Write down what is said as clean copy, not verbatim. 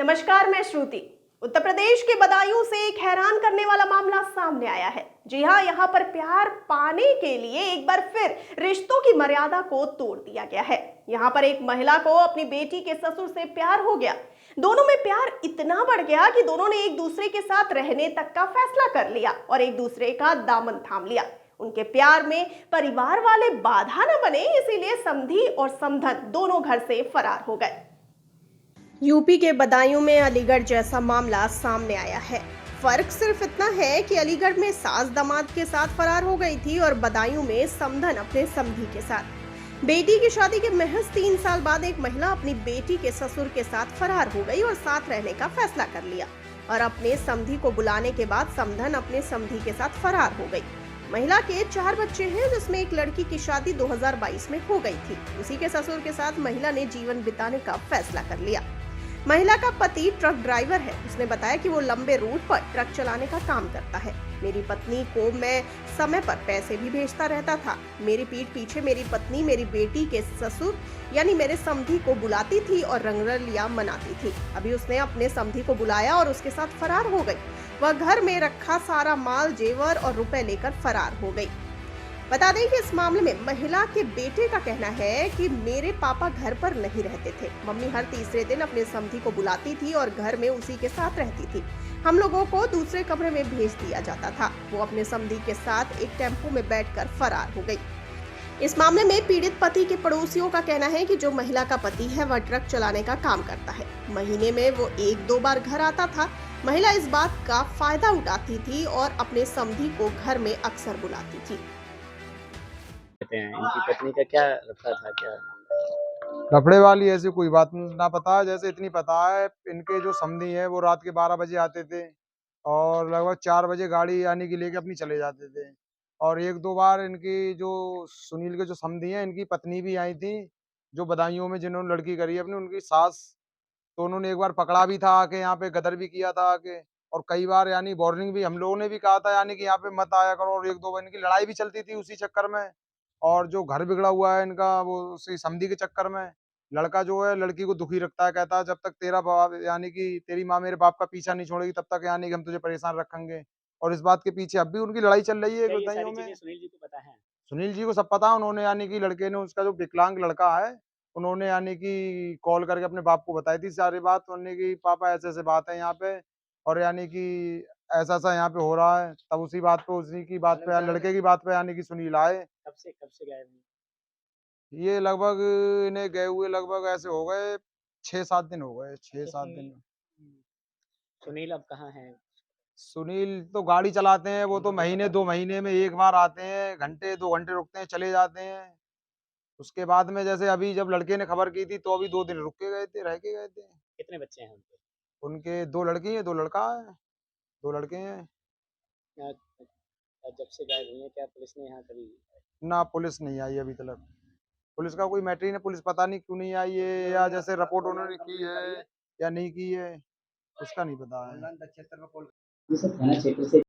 नमस्कार, मैं श्रुति। उत्तर प्रदेश के बदायूं से एक हैरान करने वाला मामला सामने आया है। जी हाँ, यहाँ पर प्यार पाने के लिए एक बार फिर रिश्तों की मर्यादा को तोड़ दिया गया है। यहाँ पर एक महिला को अपनी बेटी के ससुर से प्यार हो गया। दोनों में प्यार इतना बढ़ गया कि दोनों ने एक दूसरे के साथ रहने तक का फैसला कर लिया और एक दूसरे का दामन थाम लिया। उनके प्यार में परिवार वाले बाधा न बने, इसीलिए समधी और समधन दोनों घर से फरार हो गए। यूपी के बदायूं में अलीगढ़ जैसा मामला सामने आया है। फर्क सिर्फ इतना है कि अलीगढ़ में सास दामाद के साथ फरार हो गई थी और बदायूं में समधन अपने समधी के साथ। बेटी की शादी के महज 3 साल बाद एक महिला अपनी बेटी के ससुर के साथ फरार हो गई और साथ रहने का फैसला कर लिया और अपने समधी को बुलाने के बाद समधन अपने समधी के साथ फरार हो गई। महिला के 4 बच्चे हैं, जिसमें एक लड़की की शादी 2022 में हो गई थी। उसी के ससुर के साथ महिला ने जीवन बिताने का फैसला कर लिया। महिला का पति ट्रक ड्राइवर है। उसने बताया कि वो लंबे रूट पर ट्रक चलाने का काम करता है। मेरी पत्नी को मैं समय पर पैसे भी भेजता रहता था। मेरी पीठ पीछे मेरी पत्नी मेरी बेटी के ससुर यानी मेरे समधी को बुलाती थी और रंगरलिया मनाती थी। अभी उसने अपने समधी को बुलाया और उसके साथ फरार हो गई। वह घर में रखा सारा माल, जेवर और रुपए लेकर फरार हो गई। बता दें कि इस मामले में महिला के बेटे का कहना है कि मेरे पापा घर पर नहीं रहते थे। मम्मी हर तीसरे दिन अपने समधी को बुलाती थी और घर में उसी के साथ रहती थी। हम लोगों को दूसरे कमरे में भेज दिया जाता था। वो अपने समधी के साथ एक टेम्पो में बैठकर फरार हो गई। इस मामले में पीड़ित पति के पड़ोसियों का कहना है कि जो महिला का पति है वह ट्रक चलाने का काम करता है। महीने में वो 1-2 बार घर आता था। महिला इस बात का फायदा उठाती थी और अपने समधी को घर में अक्सर बुलाती थी। हैं इनकी पत्नी का क्या रखा था, क्या लफड़े वाली ऐसी कोई बात ना पता है। जैसे इतनी पता है, इनके जो समधी है वो रात के 12 बजे आते थे और लगभग 4 बजे गाड़ी यानी कि लेके अपनी चले जाते थे। और 1-2 बार इनकी जो सुनील के जो समधी हैं, इनकी पत्नी भी आई थी, जो बदायूं में जिन्होंने लड़की करी है अपनी, उनकी सास। तो उन्होंने एक बार पकड़ा भी था आके, यहाँ पे गदर भी किया था आके। और कई बार यानी वार्निंग भी हम लोगों ने भी कहा था यानी कि यहाँ पे मत आया करो। और 1-2 बार इनकी लड़ाई भी चलती थी उसी चक्कर में। और जो घर बिगड़ा हुआ है इनका, वो उसी समधी के चक्कर में। लड़का जो है लड़की को दुखी रखता है, कहता है जब तक तेरा बाप यानी कि तेरी माँ मेरे बाप का पीछा नहीं छोड़ेगी तब तक यानी कि हम तुझे परेशान रखेंगे। और इस बात के पीछे अब भी उनकी लड़ाई चल रही है क्या ये बदायूं सारी में। चीजें सुनील जी को पता है? सुनील जी को सब पता है। उन्होंने यानी कि लड़के ने, उसका जो विकलांग लड़का है, उन्होंने यानी कि कॉल करके अपने बाप को बताई थी सारी बात। उन्होंने कि पापा ऐसे-ऐसे बात है यहाँ पे और यानी कि ऐसा-ऐसा यहाँ पे हो रहा है। तब उसी बात पे, उसी की बात पे, लड़के की बात पे यानी कि सुनील आए। कब से गायब हैं? ये लगभग इन्हें गए हुए लगभग ऐसे हो गए 6-7 दिन हो गए, 6-7 दिन। हम्म, सुनील अब कहाँ है? सुनील तो गाड़ी चलाते हैं, वो तो महीने 2 महीने में 1 बार आते हैं, घंटे 2 घंटे रुकते हैं, चले जाते हैं। उसके बाद में जैसे अभी जब लड़के ने खबर की थी तो अभी 2 दिन रुक के गए थे, रह के गए थे। कितने बच्चे हैं उनके? उनके 2 लड़की हैं, 2 लड़का है, 2 लड़के हैं। क्या- जब से गायब हुई है क्या पुलिस ने यहाँ कभी? ना पुलिस नहीं आई अभी तक। पुलिस का कोई मैटर ही नहीं। पुलिस पता नहीं क्यों नहीं आई है, या जैसे रिपोर्ट उन्होंने की है या नहीं की है, उसका नहीं पता है। ये सब थाना क्षेत्र से